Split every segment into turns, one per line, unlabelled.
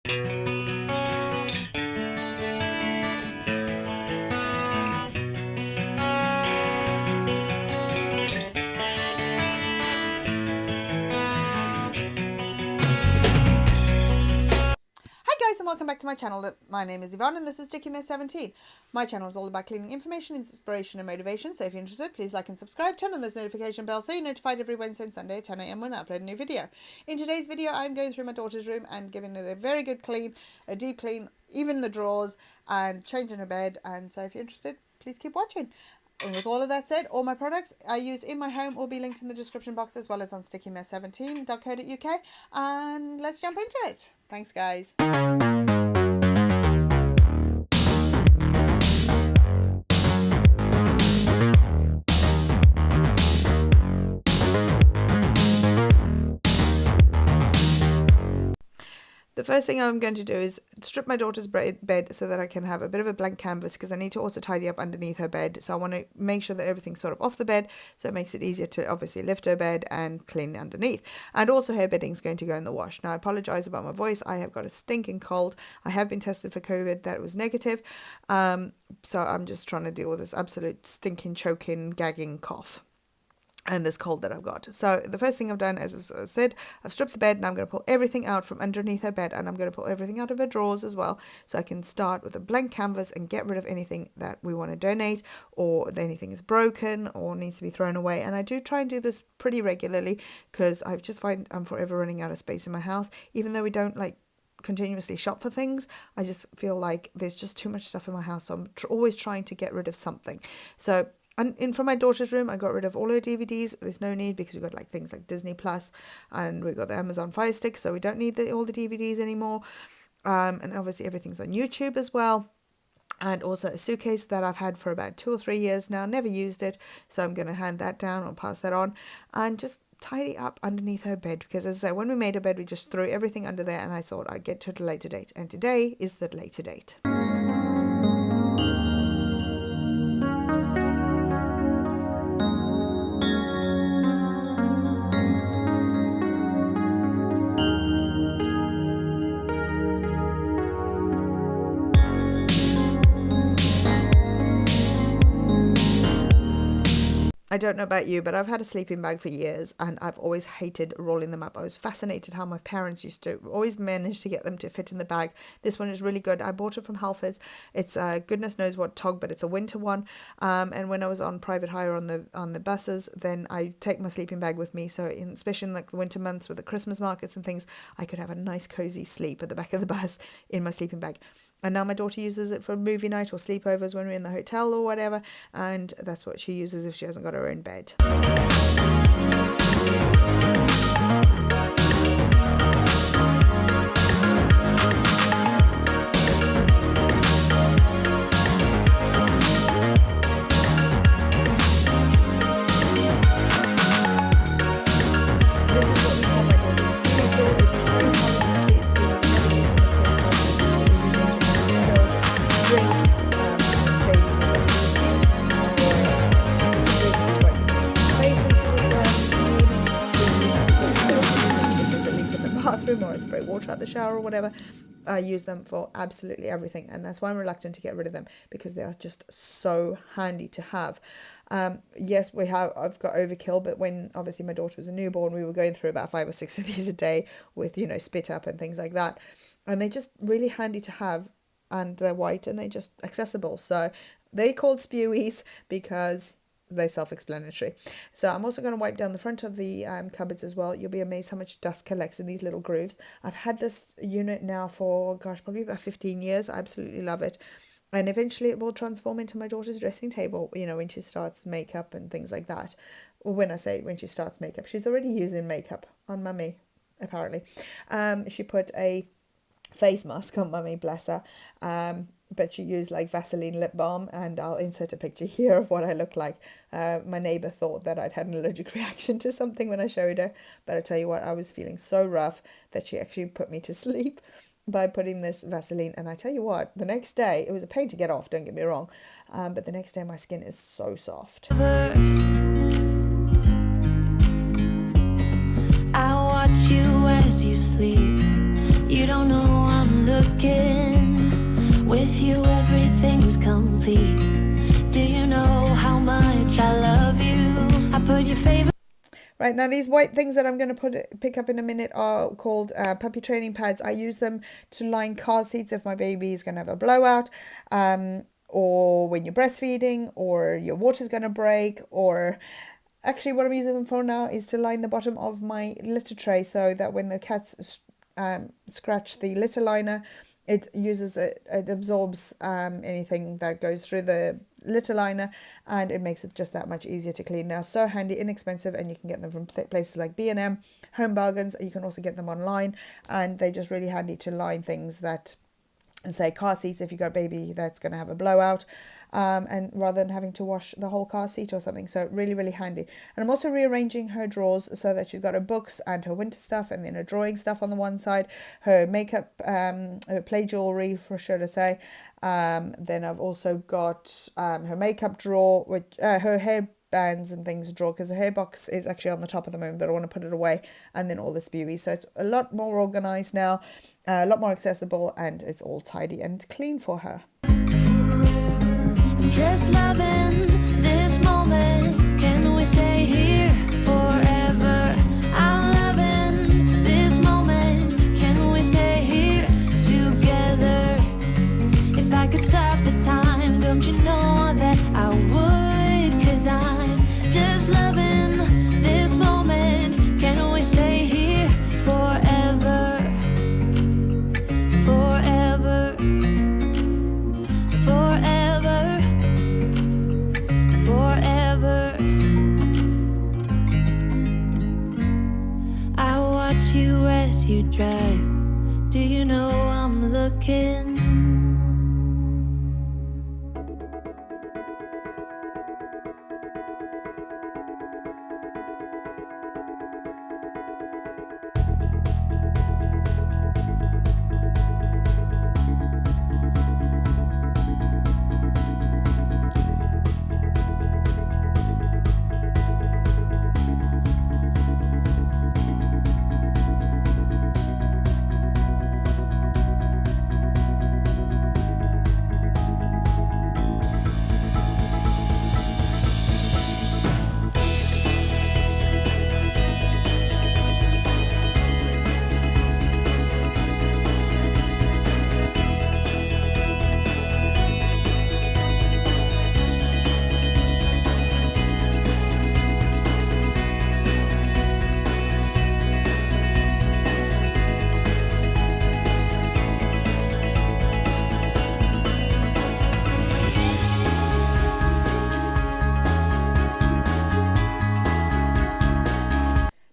And welcome back to my channel. My name is Yvonne and this is STICKYMESS17. My channel is all about cleaning information, inspiration and motivation, so if you're interested, please like and subscribe, turn on this notification bell so you're notified every Wednesday and Sunday at 10 AM when I upload a new video. In today's video I'm going through my daughter's room and giving it a very good clean, a deep clean, even the drawers, and changing her bed, and so if you're interested, please keep watching. And with all of that said, all my products I use in my home will be linked in the description box as well as on STICKYMESS17.co.uk, and let's jump into it. Thanks guys. The first thing I'm going to do is strip my daughter's bed so that I can have a bit of a blank canvas, because I need to also tidy up underneath her bed. So I want to make sure that everything's sort of off the bed, so it makes it easier to obviously lift her bed and clean underneath. And also her bedding's going to go in the wash. Now I apologize about my voice. I have got a stinking cold. I have been tested for COVID. That was negative. So I'm just trying to deal with this absolute stinking, choking, gagging cough and this cold that I've got. So the first thing I've done, as I said, I've stripped the bed, and I'm going to pull everything out from underneath her bed, and I'm going to pull everything out of her drawers as well, so I can start with a blank canvas and get rid of anything that we want to donate, or anything is broken or needs to be thrown away. And I do try and do this pretty regularly, because I just find I'm forever running out of space in my house. Even though we don't like continuously shop for things, I just feel like there's just too much stuff in my house, so I'm always trying to get rid of something. So and from my daughter's room, I got rid of all her DVDs. There's no need, because we've got like things like Disney Plus, and we've got the Amazon Fire Stick, so we don't need all the DVDs anymore. And obviously everything's on YouTube as well. And also a suitcase that I've had for about 2 or 3 years now, never used it, so I'm going to hand that down or pass that on, and just tidy up underneath her bed, because as I say, when we made her bed, we just threw everything under there, and I thought I'd get to the later date, and today is the later date. I don't know about you, but I've had a sleeping bag for years, and I've always hated rolling them up. I was fascinated how my parents used to always manage to get them to fit in the bag. This one is really good. I bought it from Halfords. It's goodness knows what tog, but it's a winter one. And when I was on private hire on the buses, then I take my sleeping bag with me. So especially in like the winter months with the Christmas markets and things, I could have a nice cozy sleep at the back of the bus in my sleeping bag. And now my daughter uses it for movie night or sleepovers when we're in the hotel or whatever, and that's what she uses if she hasn't got her own bed. Or I spray water out the shower or whatever. I use them for absolutely everything, and that's why I'm reluctant to get rid of them, because they are just so handy to have. Yes, I've got overkill, but when obviously my daughter was a newborn, we were going through about 5 or 6 of these a day with, you know, spit up and things like that, and they're just really handy to have, and they're white and they're just accessible. So they're called spewies because they're self-explanatory. So I'm also going to wipe down the front of the cupboards as well. You'll be amazed how much dust collects in these little grooves. I've had this unit now for, gosh, probably about 15 years. I absolutely love it. And eventually it will transform into my daughter's dressing table, you know, when she starts makeup and things like that. Or when I say when she starts makeup, she's already using makeup on Mummy, apparently. She put a face mask on Mummy, bless her. But she used like Vaseline lip balm, and I'll insert a picture here of what I look like. My neighbour thought that I'd had an allergic reaction to something when I showed her, but I tell you what, I was feeling so rough that she actually put me to sleep by putting this Vaseline. And I tell you what, the next day, it was a pain to get off, don't get me wrong, but the next day my skin is so soft.
I watch you as you sleep. You don't know I'm looking. With you everything's complete. Do you know how much I love you? I put your favorite.
Right, now these white things that I'm going to pick up in a minute are called puppy training pads. I use them to line car seats if my baby is going to have a blowout, or when you're breastfeeding, or your water's going to break, or actually what I'm using them for now is to line the bottom of my litter tray so that when the cats scratch the litter liner, it absorbs anything that goes through the litter liner, and it makes it just that much easier to clean. They're so handy, inexpensive, and you can get them from places like B&M, Home Bargains. You can also get them online, and they're just really handy to line things that, say, car seats if you've got a baby that's going to have a blowout, and rather than having to wash the whole car seat or something. So really, really handy. And I'm also rearranging her drawers so that she's got her books and her winter stuff, and then her drawing stuff on the one side, her makeup, her play jewelry, for sure to say. Then I've also got her makeup drawer, which her hair bands and things drawer, because the hair box is actually on the top at the moment, but I want to put it away, and then all this beauty. So it's a lot more organized now, a lot more accessible, and it's all tidy and clean for her.
Just loving this moment. Can we stay here forever? I'm loving this moment. Can we stay here together? If I could stop the time, don't you know that I would? 'Cause I'm just loving this moment. Can we stay here forever? Forever. Forever. Forever. I watch you as you drive. Do you know I'm looking?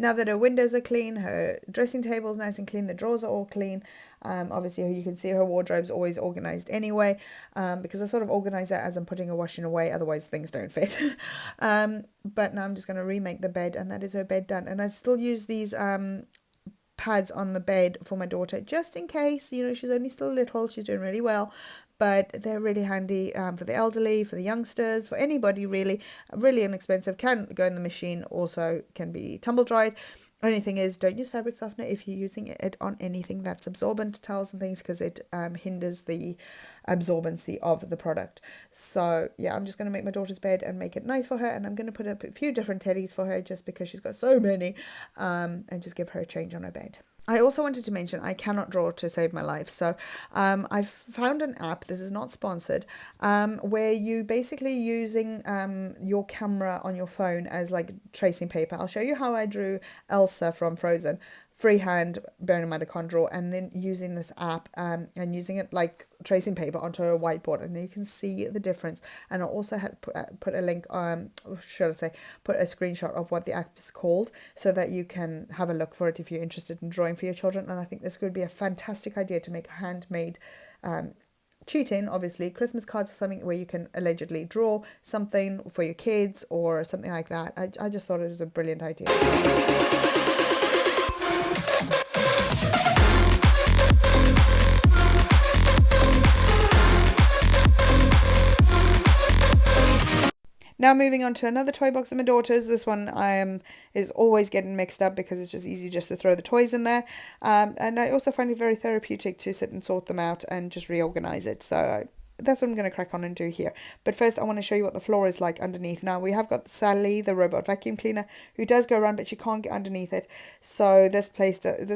Now that her windows are clean, her dressing table is nice and clean, the drawers are all clean. Obviously, you can see her wardrobe's always organized anyway, because I sort of organize that as I'm putting her washing away, otherwise things don't fit. But now I'm just going to remake the bed, and that is her bed done. And I still use these pads on the bed for my daughter, just in case, you know, she's only still little, she's doing really well. But they're really handy for the elderly, for the youngsters, for anybody really. Really inexpensive, can go in the machine, also can be tumble dried. Only thing is, don't use fabric softener if you're using it on anything that's absorbent, towels and things, because it hinders the absorbency of the product. So yeah, I'm just going to make my daughter's bed and make it nice for her, and I'm going to put up a few different teddies for her just because she's got so many, and just give her a change on her bed. I also wanted to mention I cannot draw to save my life. So I've found an app, this is not sponsored, where you basically using your camera on your phone as like tracing paper. I'll show you how I drew Elsa from Frozen. Freehand, bearing in mind I can't draw, and then using this app and using it like tracing paper onto a whiteboard, and you can see the difference. And I also had put a link, should I say, put a screenshot of what the app is called, so that you can have a look for it if you're interested in drawing for your children. And I think this could be a fantastic idea to make a handmade cheat-in, obviously, Christmas cards or something where you can allegedly draw something for your kids or something like that. I just thought it was a brilliant idea. Now moving on to another toy box of my daughter's. This one is always getting mixed up because it's just easy just to throw the toys in there. And I also find it very therapeutic to sit and sort them out and just reorganize it. So that's what I'm going to crack on and do here. But first I want to show you what the floor is like underneath. Now we have got Sally, the robot vacuum cleaner, who does go around, but she can't get underneath it. So this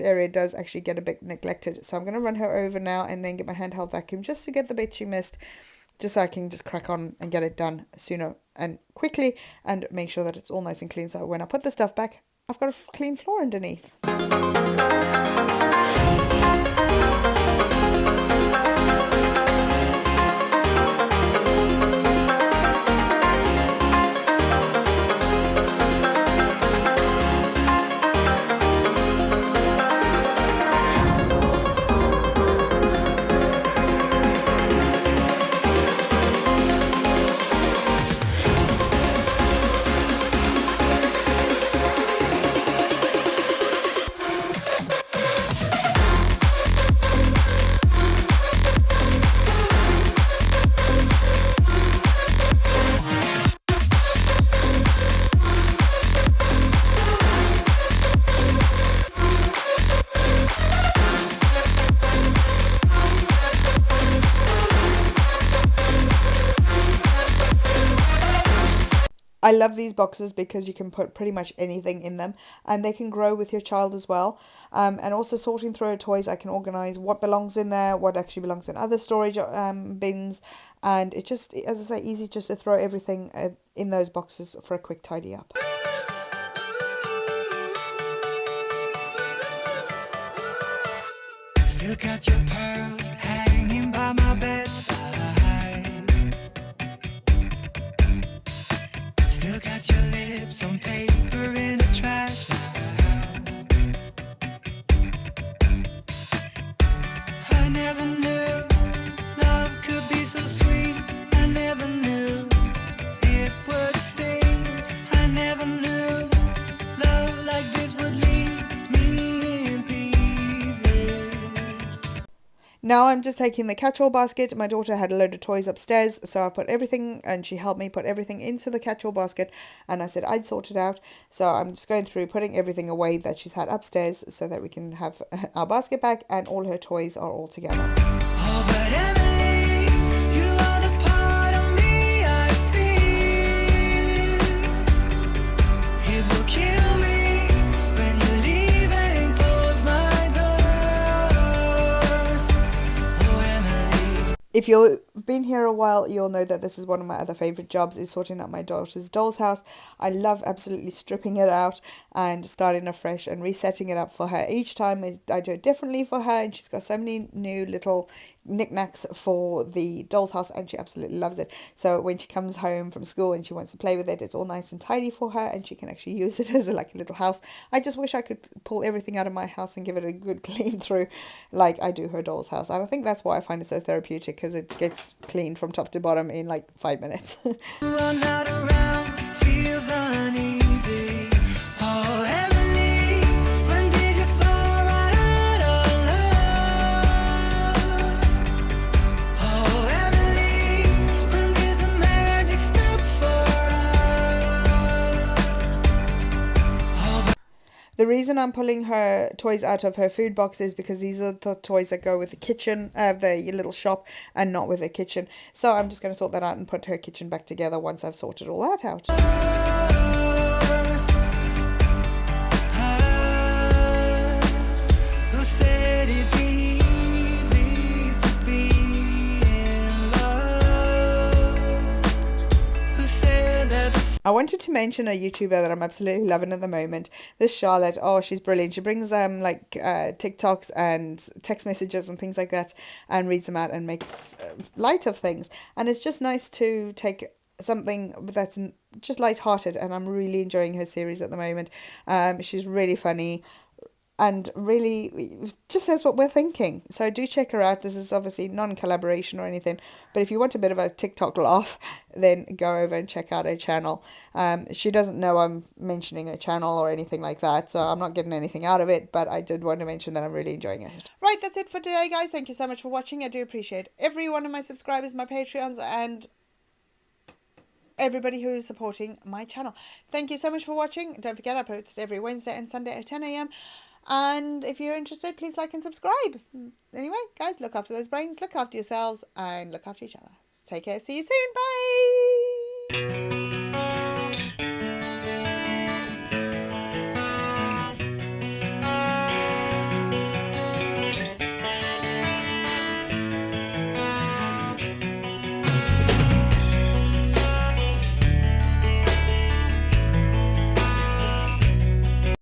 area does actually get a bit neglected. So I'm going to run her over now and then get my handheld vacuum just to get the bit she missed, just so I can just crack on and get it done sooner and quickly and make sure that it's all nice and clean. So when I put the stuff back, I've got a clean floor underneath. I love these boxes because you can put pretty much anything in them and they can grow with your child as well. And also sorting through her toys, I can organise what belongs in there, what actually belongs in other storage bins. And it's just, as I say, easy just to throw everything in those boxes for a quick tidy up.
Still got your pearls hanging by my bedside. Still got your lips on paper in a trash now. I never knew love could be so sweet. I never knew it would sting. I never knew love like this would leave me in pieces.
Now I'm just taking the catch-all basket. My daughter had a load of toys upstairs, so I put everything, and she helped me put everything into the catch-all basket, and I said I'd sort it out. So I'm just going through putting everything away that she's had upstairs so that we can have our basket back and all her toys are all together.
Oh, but Emily, you are the part of me I feel. It will kill me when you leave and close my door. Oh, Emily.
If you've been here a while, you'll know that this is one of my other favourite jobs, is sorting out my daughter's doll's house. I love absolutely stripping it out and starting afresh and resetting it up for her. Each time I do it differently for her, and she's got so many new little knickknacks for the doll's house and she absolutely loves it. So when she comes home from school and she wants to play with it, it's all nice and tidy for her and she can actually use it as a little house. I just wish I could pull everything out of my house and give it a good clean through like I do her doll's house. And I think that's why I find it so therapeutic, because it gets cleaned from top to bottom in like 5 minutes.
Run out around, feels uneasy. Oh, Emily, when did you fall right out of love? Oh, Emily, when did the magic stop for us?
The reason I'm pulling her toys out of her food box is because these are the toys that go with the kitchen, the little shop, and not with the kitchen. So I'm just going to sort that out and put her kitchen back together once I've sorted all that out.
Who said it'd be easy to be in love? Who said that the
I wanted to mention a YouTuber that I'm absolutely loving at the moment. This Charlotte, oh, she's brilliant. She brings TikToks and text messages and things like that and reads them out and makes light of things. And it's just nice to take something that's just light-hearted, and I'm really enjoying her series at the moment. She's really funny and really just says what we're thinking. So do check her out. This is obviously non-collaboration or anything, but if you want a bit of a TikTok laugh, then go over and check out her channel. She doesn't know I'm mentioning her channel or anything like that, so I'm not getting anything out of it, but I did want to mention that I'm really enjoying it. Right, that's it for today, guys. Thank you so much for watching. I do appreciate every one of my subscribers, my Patreons, and everybody who is supporting my channel. Thank you so much for watching. Don't forget, I post every Wednesday and Sunday at 10 a.m. And if you're interested, please like and subscribe. Anyway, guys, look after those brains, look after yourselves, and look after each other. Take care. See you soon. Bye.